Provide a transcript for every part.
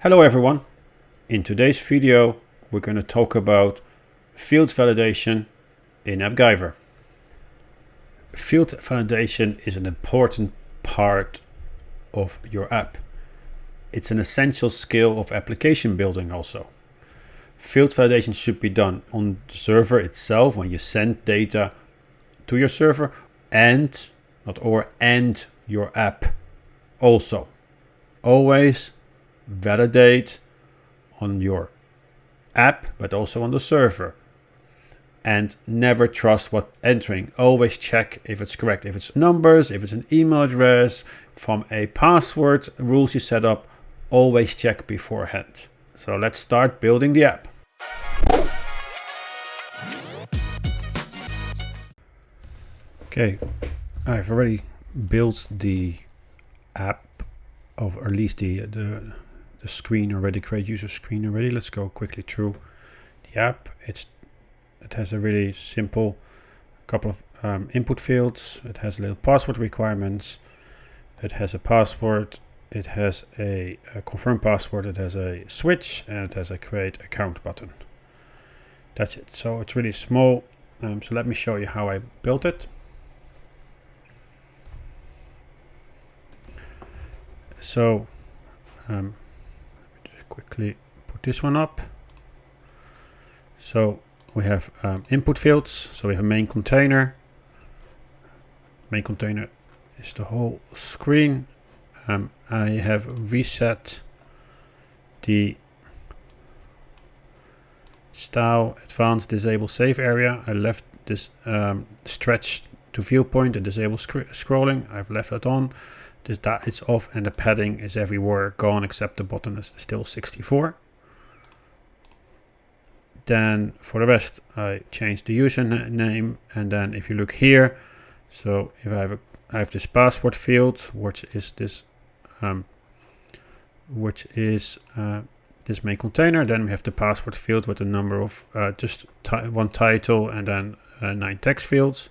Hello everyone. In today's video we're going to talk about field validation in AppGyver. Field validation is an important part of your app. It's an essential skill of application building also. Field validation should be done on the server itself when you send data to your server and your app also. Always validate on your app but also on the server, and never trust what entering. Always check if it's correct, if it's numbers, if it's an email address, from a password rules you set up. Always check beforehand. So let's start building the app. Okay, I've already built the app, or at least the screen already, create user screen already. Let's go quickly through the app. It has a really simple couple of input fields. It has little password requirements. It has a password. It has a confirm password. It has a switch, and it has a create account button. That's it. So it's really small. So let me show you how I built it. So let me just quickly put this one up. So we have input fields. So we have a main container. Main container is the whole screen. I have reset the style advanced disable save area. I left this stretch to viewpoint and disable scrolling. I've left that on. That is off, and the padding is everywhere gone except the button is still 64. Then for the rest I changed the username, and then if you look here, so if I have this password field, which is this this main container. Then we have the password field with a number of just one title and then 9 text fields.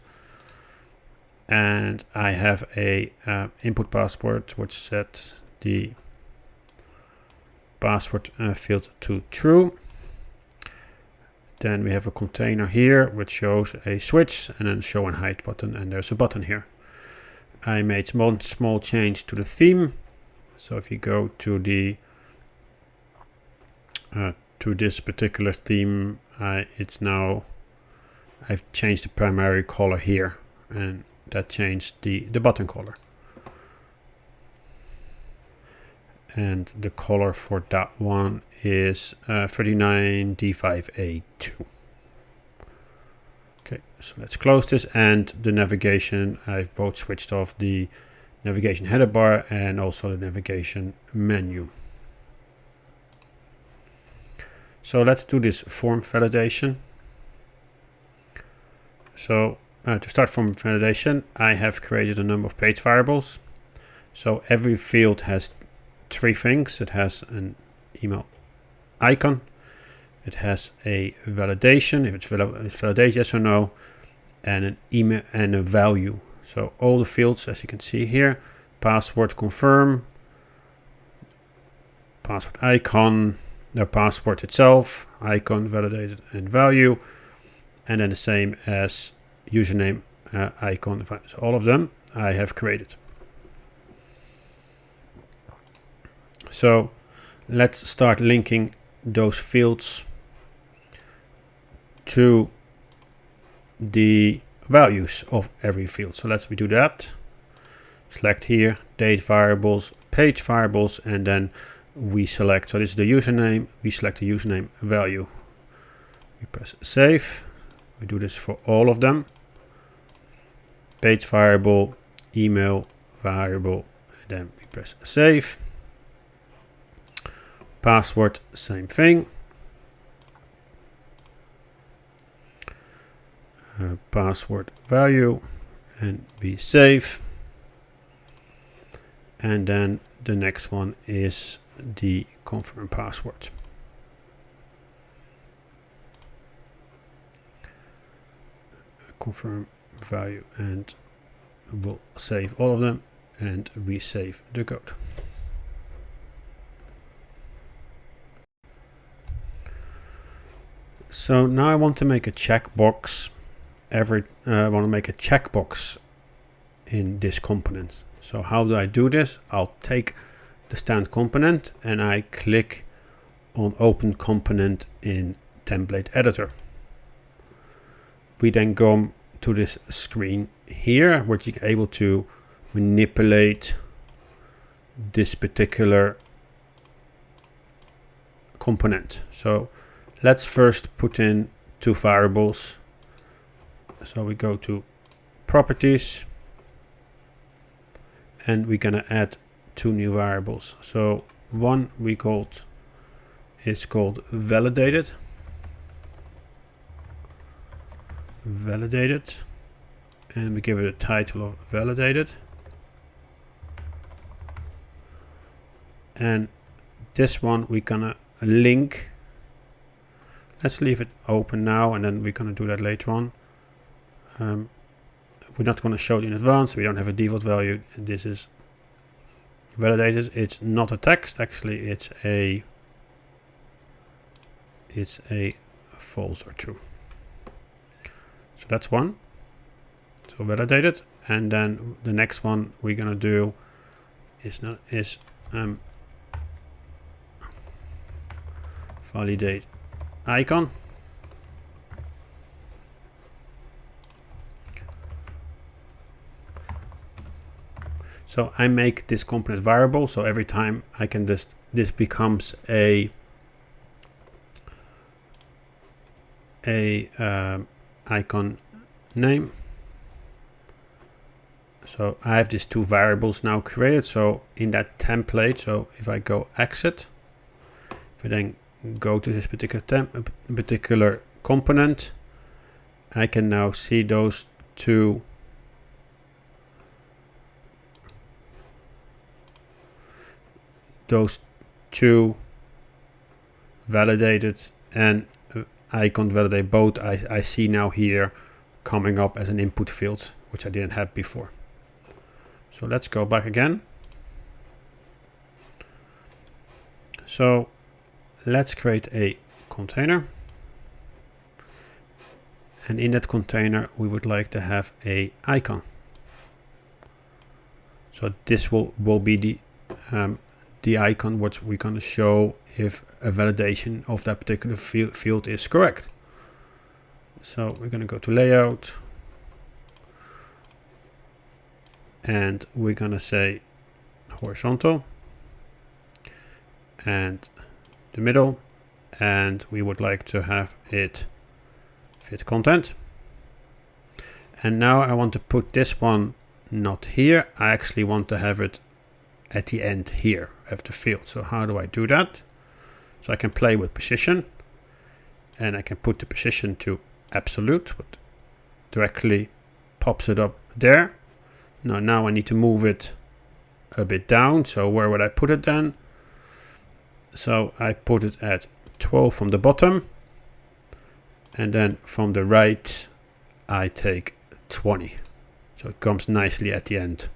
And I have a input password which set the password field to true. Then we have a container here which shows a switch and then show and hide button, and there's a button here. I made one small change to the theme. So if you go to the to this particular theme, I've changed the primary color here, and that changed the button color. And the color for that one is 39D5A2. Okay, so let's close this. And the navigation, I've both switched off the navigation header bar and also the navigation menu. So let's do this form validation. So to start form validation, I have created a number of page variables. So every field has 3 things. It has an email icon. It has a validation, if it's validate yes or no, and an email and a value. So all the fields, as you can see here, password confirm, password icon, the password itself, icon, validated, and value, and then the same as username, icon. So all of them I have created. So let's start linking those fields to the values of every field. So let's do that. Select here, date variables, page variables, and then we select, so this is the username, we select the username value. We press save. We do this for all of them. Page variable, email variable, and then we press save. Password, same thing. Password value, and we save. And then the next one is the confirm password. Confirm value, and we'll save all of them and we save the code. So now I want to make a checkbox. I want to make a checkbox in this component. So how do I do this? I'll take the stand component and I click on Open Component in Template Editor. We then go to this screen here, where you're able to manipulate this particular component. So let's first put in two variables. So we go to Properties, and we're gonna add two new variables. So one is called validated, and we give it a title of validated. And this one we're gonna link. Let's leave it open now, and then we're gonna do that later on. We're not going to show it in advance. We don't have a default value. This is validated. It's not a text. Actually, it's a false or true. So that's one. So validated, and then the next one we're going to do is validate icon. So I make this component variable, so every time I can this becomes a icon name. So I have these two variables now created. So in that template, so if I go exit, if I then go to this particular component, I can now see those two validated and icon validate both I see now here coming up as an input field, which I didn't have before. So let's go back again. So let's create a container, and in that container we would like to have a icon. So this will be the icon which we're going to show if a validation of that particular field is correct. So we're going to go to layout, and we're going to say horizontal and the middle, and we would like to have it fit content. And now I want to put this one not here. I actually want to have it at the end here of the field. So how do I do that? So I can play with position, and I can put the position to absolute, what directly pops it up there. Now I need to move it a bit down. So where would I put it then? So I put it at 12 from the bottom, and then from the right I take 20. So it comes nicely at the end.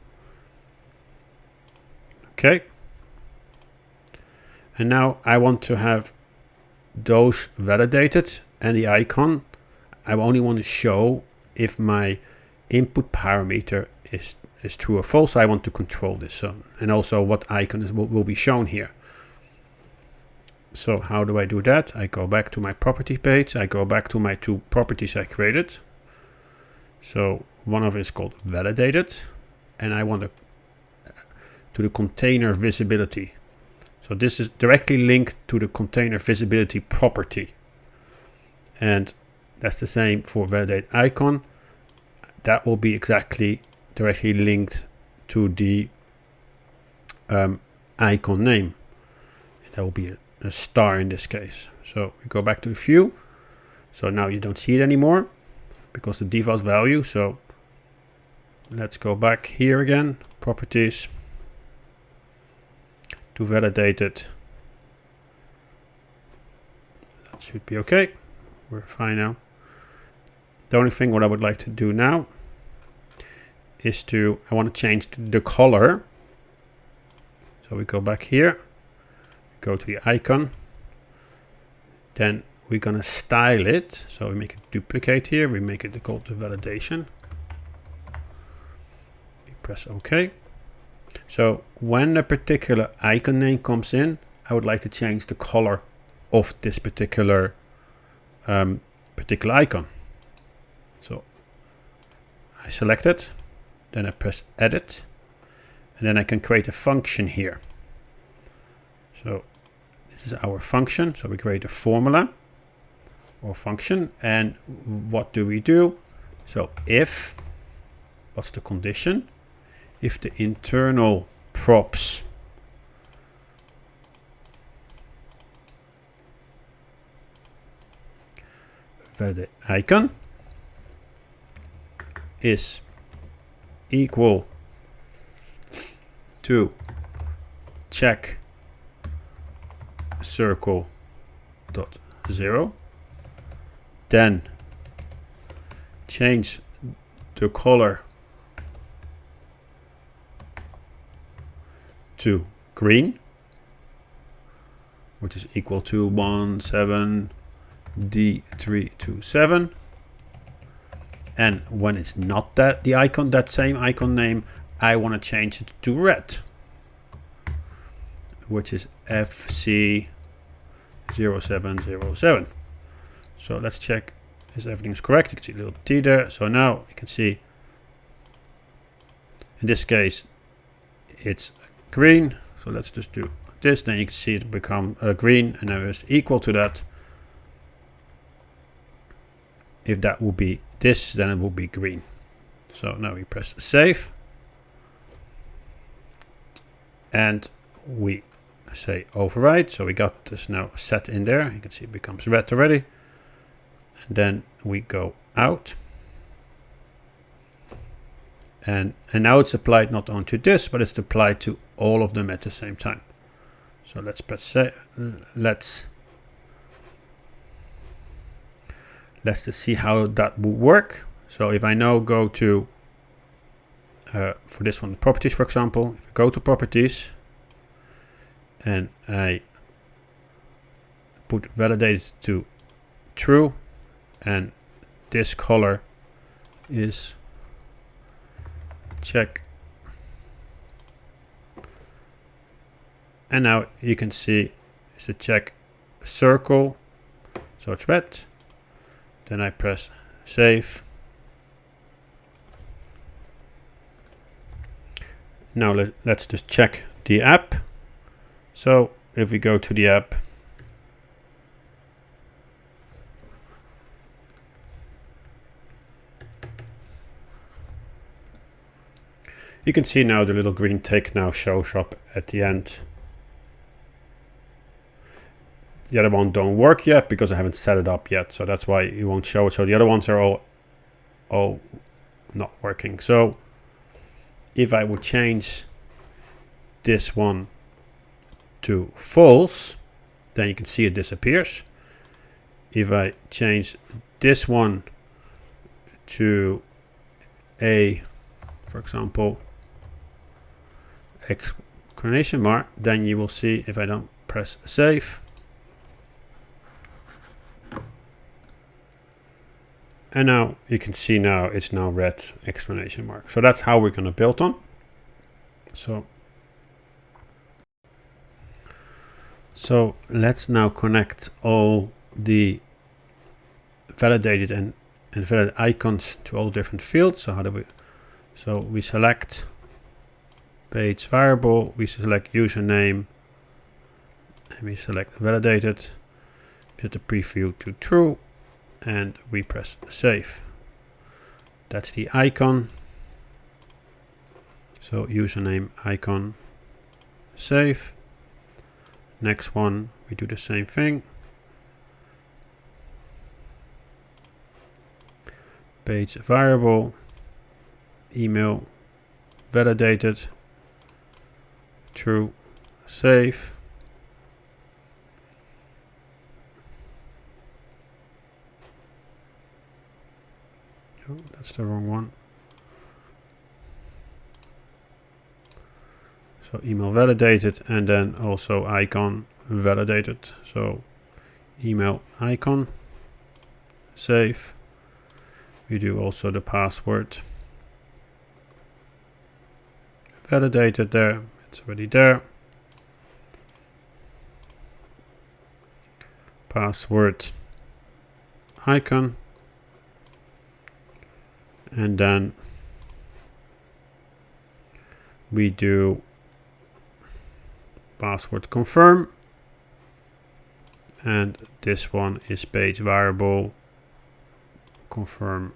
Okay. And now I want to have those validated and the icon. I only want to show if my input parameter is true or false. I want to control this. So, and also what icon will be shown here. So how do I do that? I go back to my property page. I go back to my two properties I created. So one of it is called validated, and I want to the container visibility. So this is directly linked to the container visibility property. And that's the same for validate icon. That will be exactly directly linked to the icon name. And that will be a star in this case. So we go back to the view. So now you don't see it anymore because the default value. So let's go back here again, properties, to validate it. That should be okay. We're fine now. The only thing what I would like to do now is I want to change the color. So we go back here, go to the icon, then we're gonna style it. So we make a duplicate here. We make it called the validation. We press OK. So when a particular icon name comes in, I would like to change the color of this particular icon. So I select it, then I press edit, and then I can create a function here. So this is our function. So we create a formula or function, and what do we do? So if, what's the condition? If the internal props the icon is equal to check circle dot 0, then change the color to green, which is equal to 17D327. And when it's not that same icon name, I want to change it to red, which is FC0707. So let's check if everything's correct. You can see a little T there. So now you can see, in this case, it's green. So let's just do this. Then you can see it become green, and now it's equal to that. If that will be this, then it will be green. So now we press save, and we say override. So we got this now set in there. You can see it becomes red already. And then we go out, and now it's applied not only to this, but it's applied to all of them at the same time. So let's press save. Let's just see how that will work. So if I now go to for this one, properties, for example, if I go to properties and I put validated to true, and this color is check, and now you can see it's a check circle, so it's red. Then I press save. Now let's just check the app. So if we go to the app, you can see now the little green tick now shows up at the end. The other one don't work yet because I haven't set it up yet, so that's why it won't show it. So the other ones are all not working. So if I would change this one to false, then you can see it disappears. If I change this one to a, for example, exclamation mark, then you will see if I don't press save. And now you can see now it's now red exclamation mark. So that's how we're going to build on. So let's now connect all the validated and validated icons to all different fields. So how do we? So we select page variable, we select username, and we select validated. Set the preview to true, and we press save. That's the icon. So username, icon, save. Next one, we do the same thing. Page variable, email, validated, true, save. Oh, that's the wrong one. So email validated, and then also icon validated. So email icon, save. We do also the password, validated there, it's already there. Password icon, and then we do password confirm, and this one is page variable confirm.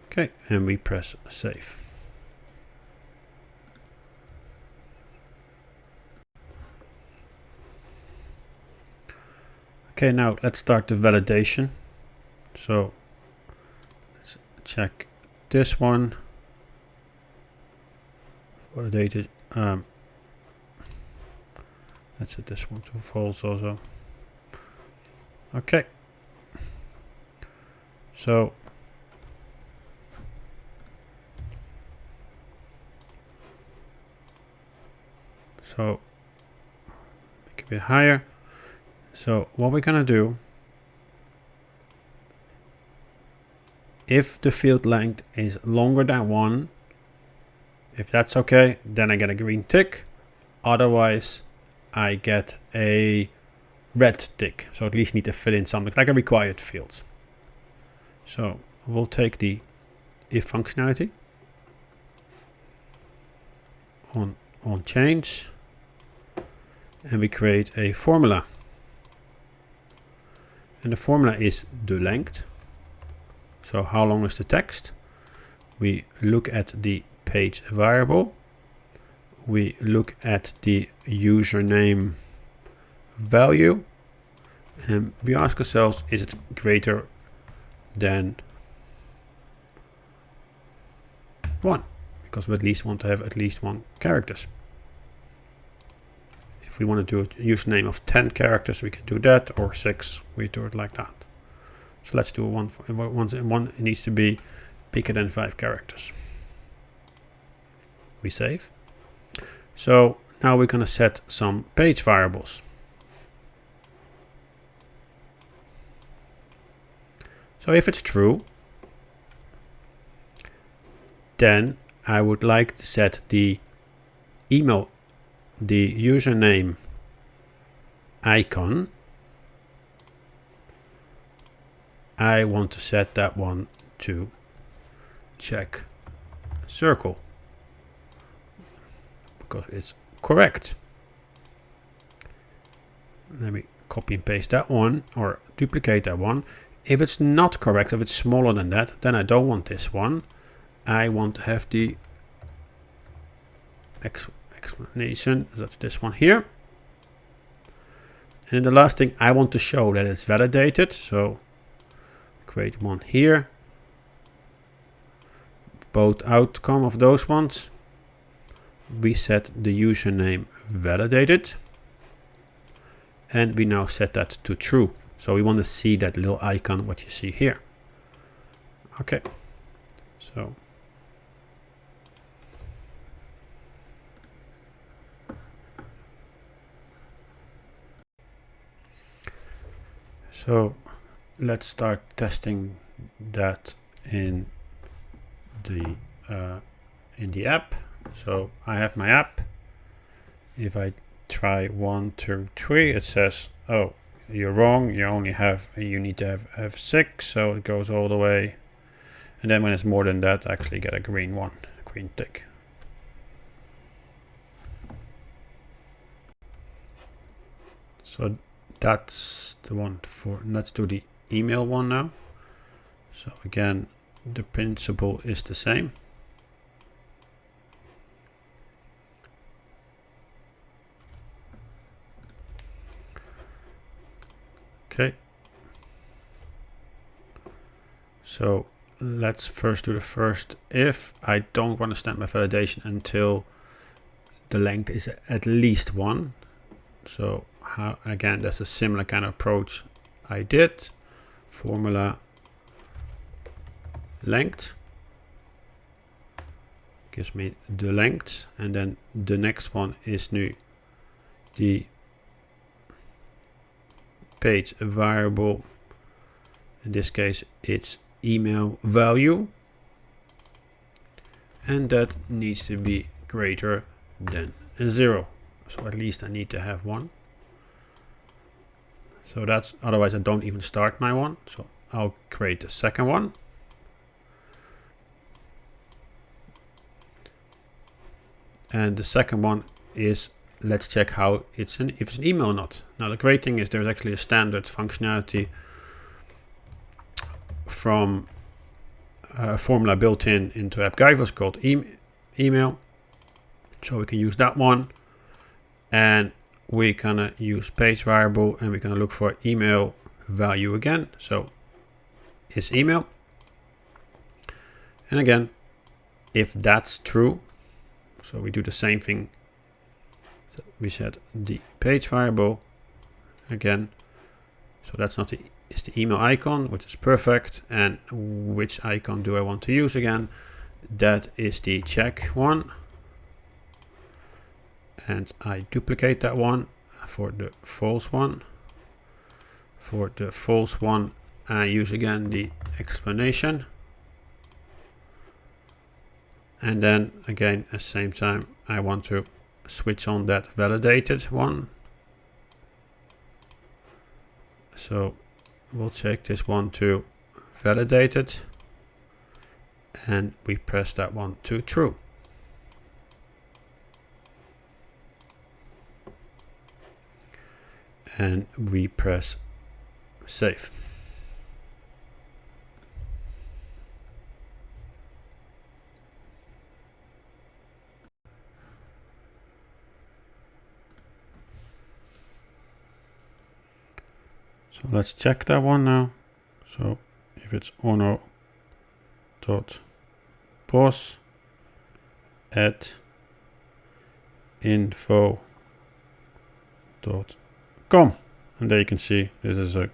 Okay, and we press save. Okay, now let's start the validation. So let's check this one. Validated. Let's set this one to false also. Okay. So make it a bit higher. So what we're gonna do, if the field length is longer than 1, if that's okay, then I get a green tick. Otherwise, I get a red tick. So at least need to fill in something like a required field. So we'll take the if functionality on change, and we create a formula. And the formula is the length. So how long is the text? We look at the page variable. We look at the username value, and we ask ourselves, is it greater than 1? Because we at least want to have at least 1 characters. If we want to do a username of 10 characters, we can do that, or 6, we do it like that. So let's do one. It needs to be bigger than 5 characters. We save. So now we're going to set some page variables. So if it's true, then I would like to set the email, the username icon. I want to set that one to check circle because it's correct. Let me copy and paste that one or duplicate that one. If it's not correct, if it's smaller than that, then I don't want this one. I want to have the explanation. That's this one here. And then the last thing, I want to show that it's validated. So create one here. Both outcome of those ones. We set the username validated. And we now set that to true. So we want to see that little icon, what you see here. Okay. So let's start testing that in the app. So I have my app. If I try 1, 2, 3, it says, oh, you're wrong. You need to have 6. So it goes all the way. And then when it's more than that, I actually get a green one, a green tick. So that's the one for, let's do the email one now. So again, the principle is the same. Okay. So let's first do the first if. I don't want to stamp my validation until the length is at least 1. So again, that's a similar kind of approach I did. Formula length gives me the length, and then the next one is nu the page variable. In this case, it's email value. And that needs to be greater than 0. So at least I need to have 1. So that's, otherwise I don't even start my one. So I'll create a second one. And the second one is, let's check how if it's an email or not. Now the great thing is there's actually a standard functionality from a formula built into AppGyver called email. So we can use that one. And we're gonna use page variable and we're gonna look for email value again. So it's email. And again, if that's true, so we do the same thing. So we set the page variable again. So that's not it's the email icon, which is perfect. And which icon do I want to use again? That is the check one. And I duplicate that one for the false one. For the false one, I use again the explanation. And then again, at the same time, I want to switch on that validated one. So we'll check this one to validated. And we press that one to true. And we press save. So let's check that one now. So if it's ono.pos at info.com, and there you can see this is a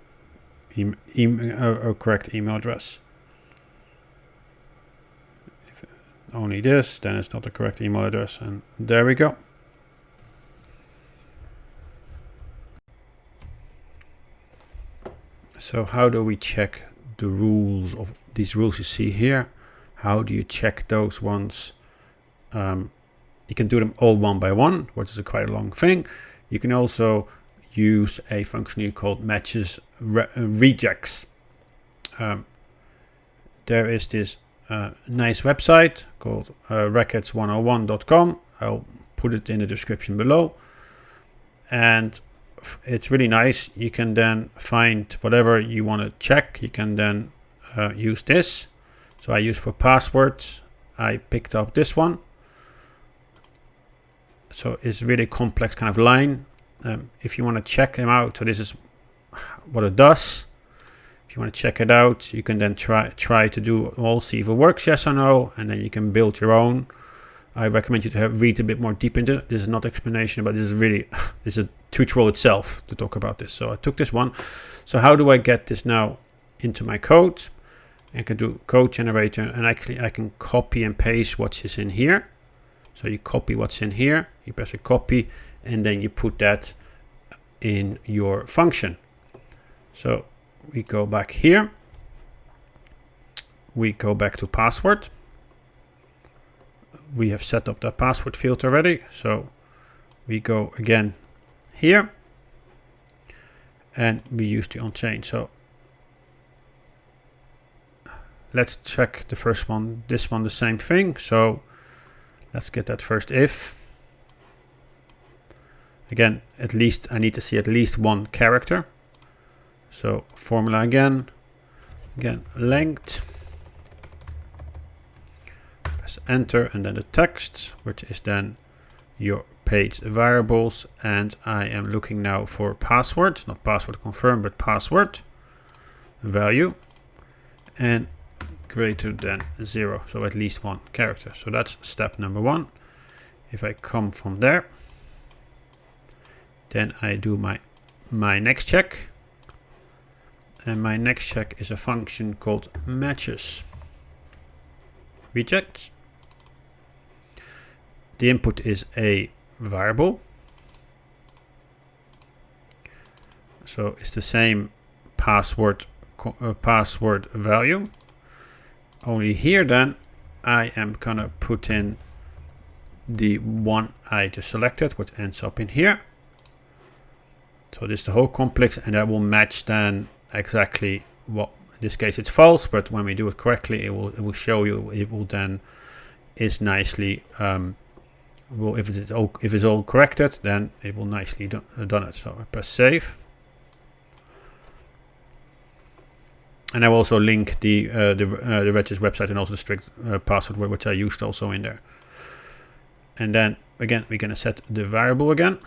correct email address. If only this, then it's not the correct email address, and there we go. So how do we check the rules of these rules you see here? How do you check those ones? You can do them all one by one, which is quite a long thing. You can also use a functionality called matches rejects. There is this nice website called records101.com. I'll put it in the description below. And it's really nice. You can then find whatever you want to check. You can then use this. So I use for passwords. I picked up this one. So it's really complex kind of line. If you want to check them out, so this is what it does. If you want to check it out, you can then try to do all, see if it works, yes or no, and then you can build your own. I recommend you to read a bit more deep into it. This is not explanation, but this is really, this is a tutorial itself to talk about this. So I took this one. So how do I get this now into my code? I can do code generator, and actually I can copy and paste what is in here. So you copy what's in here, you press a copy, and then you put that in your function. So we go back here. We go back to password. We have set up the password field already. So we go again here and we use the onChain. So let's check the first one. This one, the same thing. So let's get that first if. Again, at least I need to see at least one character. So formula again length. Press enter, and then the text, which is then your page variables. And I am looking now for password, not password confirm, but password value, and greater than 0. So at least one character. So that's step number 1. If I come from there, then I do my next check. And my next check is a function called matches reject. The input is a variable. So it's the same password value. Only here then I am gonna put in the one I just selected, which ends up in here. So this is the whole complex, and that will match then exactly what, in this case it's false, but when we do it correctly, it will show you, it will then is nicely if it's all corrected, then it will nicely done it. So I press save, and I will also link the Regis website and also the strict password which I used also in there. And then again we're going to set the variable again.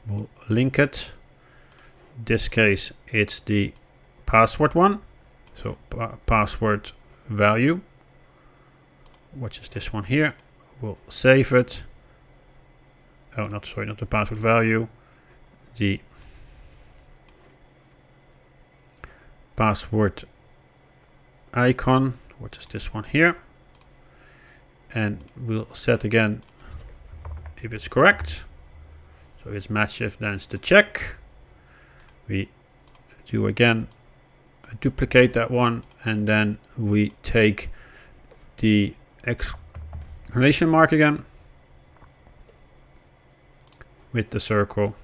We'll link it. In this case it's the password one, so password value, which is this one here. We'll save it. Oh, not the password value, the password icon, which is this one here, and we'll set again if it's correct. So it's matched, if then it's the check. We do again duplicate that one, and then we take the exclamation mark again with the circle,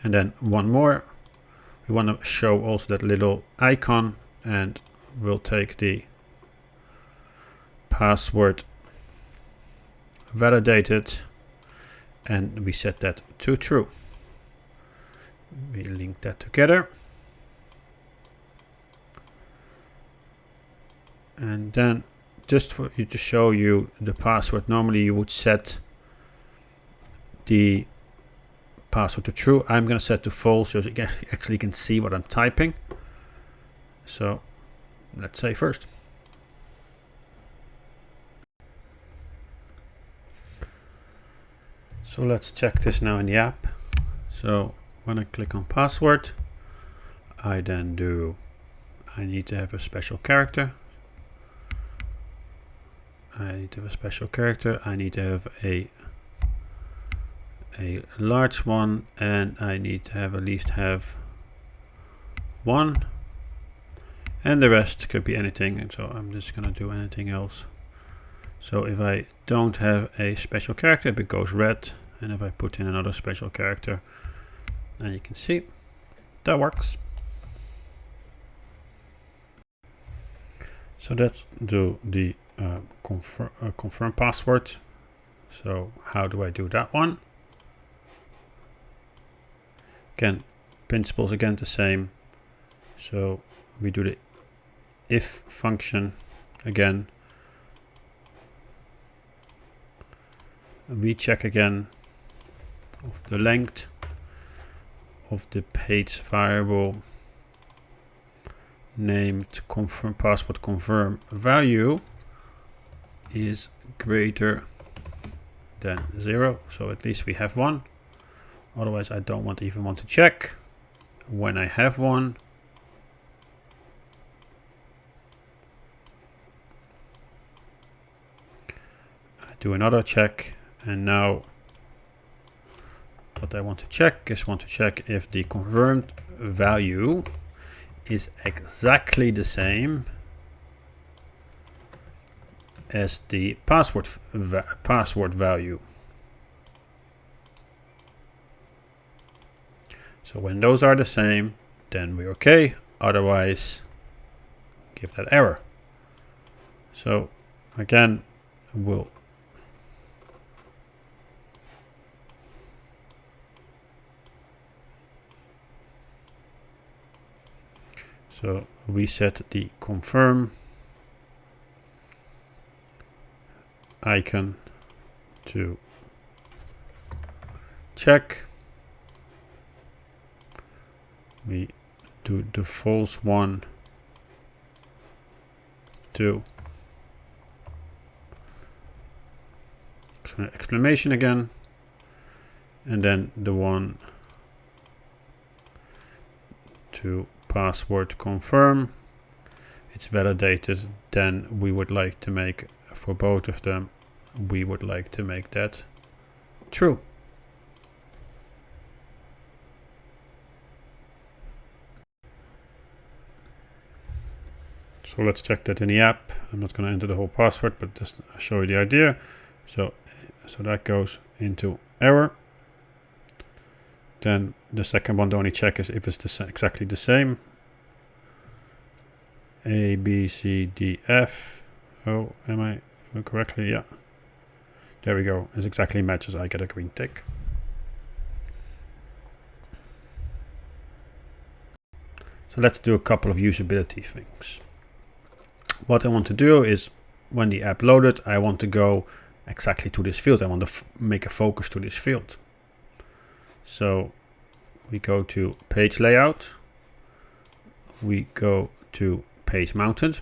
and then one more. We want to show also that little icon, and we'll take the password validated, and we set that to true. We link that together, and then just for you to show you the password, normally you would set the password to true. I'm going to set to false so you actually can see what I'm typing. So let's say first. So let's check this now in the app. So when I click on password, I then I need to have a special character. I need to have a special character. I need to have a large one, and I need to have at least have one, and the rest could be anything. And so I'm just gonna do anything else. So if I don't have a special character, it goes red, and if I put in another special character, and you can see that works. So let's do the confirm password. So how do I do that one? Again, principles again the same. So we do the if function again. We check again of the length of the page variable named confirm password confirm value is greater than 0. So at least we have one. Otherwise I don't even want to check. When I have one, I do another check, and now what I want to check is if the confirmed value is exactly the same as the password value. So when those are the same, then we're okay. Otherwise, give that error. So again, we'll we set the confirm icon to check. We do the false one to exclamation again, and then the one to password confirm. It's validated. Then we would like to make, for both of them, we would like to make that true. So let's check that in the app. I'm not going to enter the whole password, but just show you the idea. So that goes into error. Then the second one to only check is if it's exactly the same. A, B, C, D, F. Oh, am I doing correctly? Yeah. There we go. It exactly matches. I get a green tick. So let's do a couple of usability things. What I want to do is when the app loaded, I want to go exactly to this field. I want to make a focus to this field. So we go to page layout. We go to page mounted.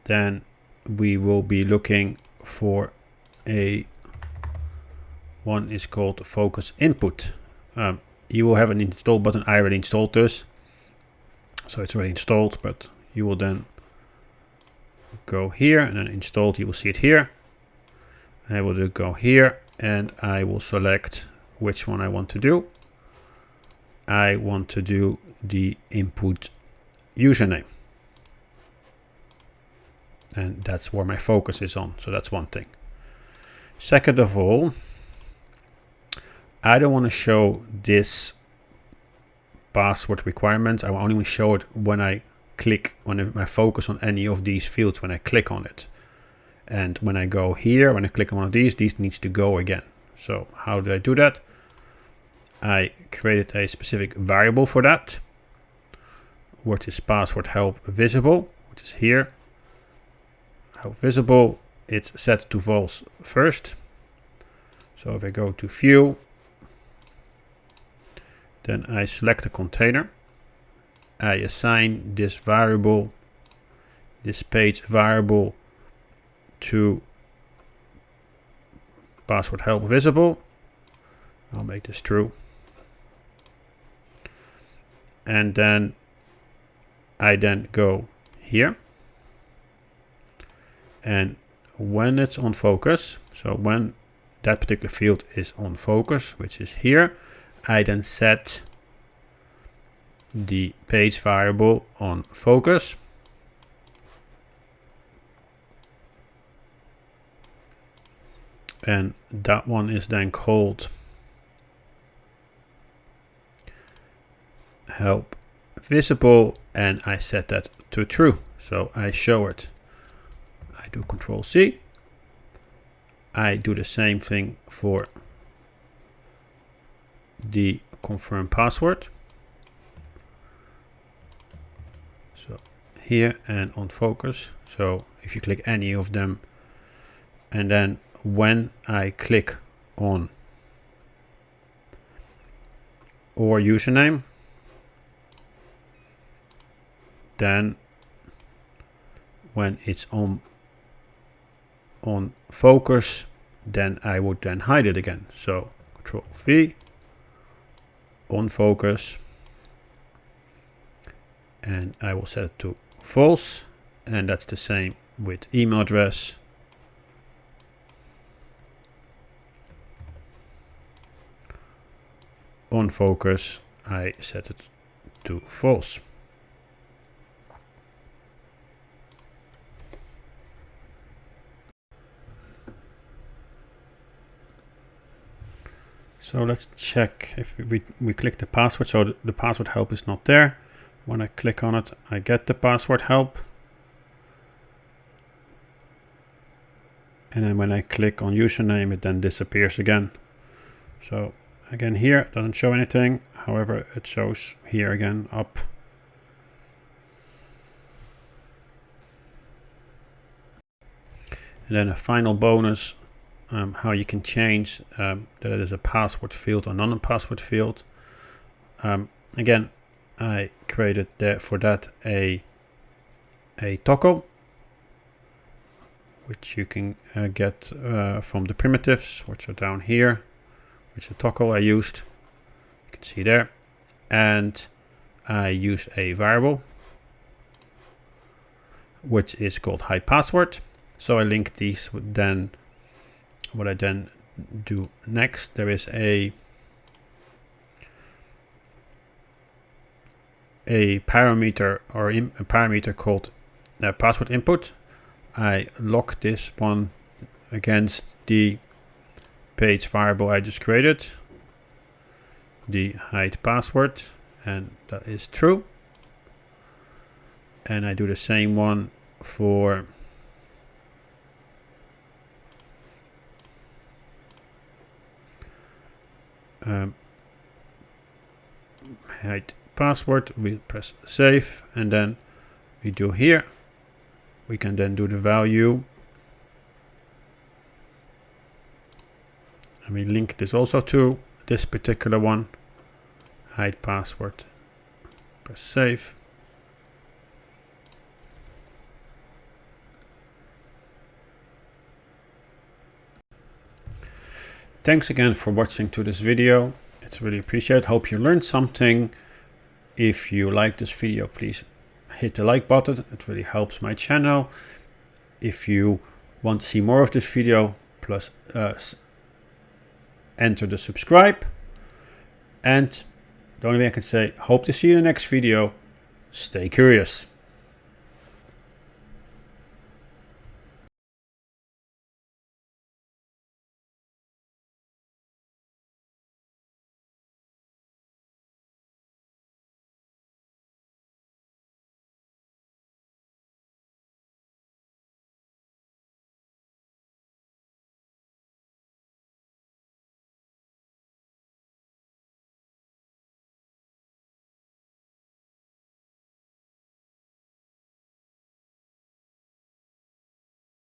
Then we will be looking for one is called focus input. You will have an install button. I already installed this, so it's already installed, but you will then go here and then installed. You will see it here. I will go here and I will select which one I want to do. I want to do the input username. And that's where my focus is on. So that's one thing. Second of all, I don't want to show this password requirement. I only want to show it when I click on my focus on any of these fields, when I click on it. And when I go here, when I click on one of these needs to go again. So how do I do that? I created a specific variable for that, which is password help visible, which is here. Help visible, it's set to false first. So if I go to view, then I select a container. I assign this variable, this page variable, to password help visible. I'll make this true. And then I then go here. And when it's on focus, so when that particular field is on focus, which is here, I then set the page variable on focus. And that one is then called help visible, and I set that to true. So I show it. I do Control C. I do the same thing for the confirm password. So here and on focus. So if you click any of them, and then when I click on or username, then when it's on focus, then I would then hide it again. So Control V, on focus, and I will set it to false, and that's the same with email address. On focus, I set it to false. So let's check if we click the password. So the password help is not there. When I click on it, I get the password help. And then when I click on username, it then disappears again. So again, here it doesn't show anything. However, it shows here again up. And then a final bonus, how you can change that it is a password field or non-password field. Again, I created there for that a toggle, which you can get from the primitives, which are down here, which is a toggle I used. You can see there. And I used a variable, which is called hide password. So I link these. Then what I then do next, there is a a parameter or a parameter called password input. I lock this one against the page variable I just created, the hide password, and that is true. And I do the same one for hide password. We press save, and then we do here. We can then do the value, and we link this also to this particular one, hide password. Press save. Thanks again for watching to this video. It's really appreciated. Hope you learned something. If you like this video, please hit the like button. It really helps my channel. If you want to see more of this video, plus enter the subscribe. And the only thing I can say, hope to see you in the next video. Stay curious.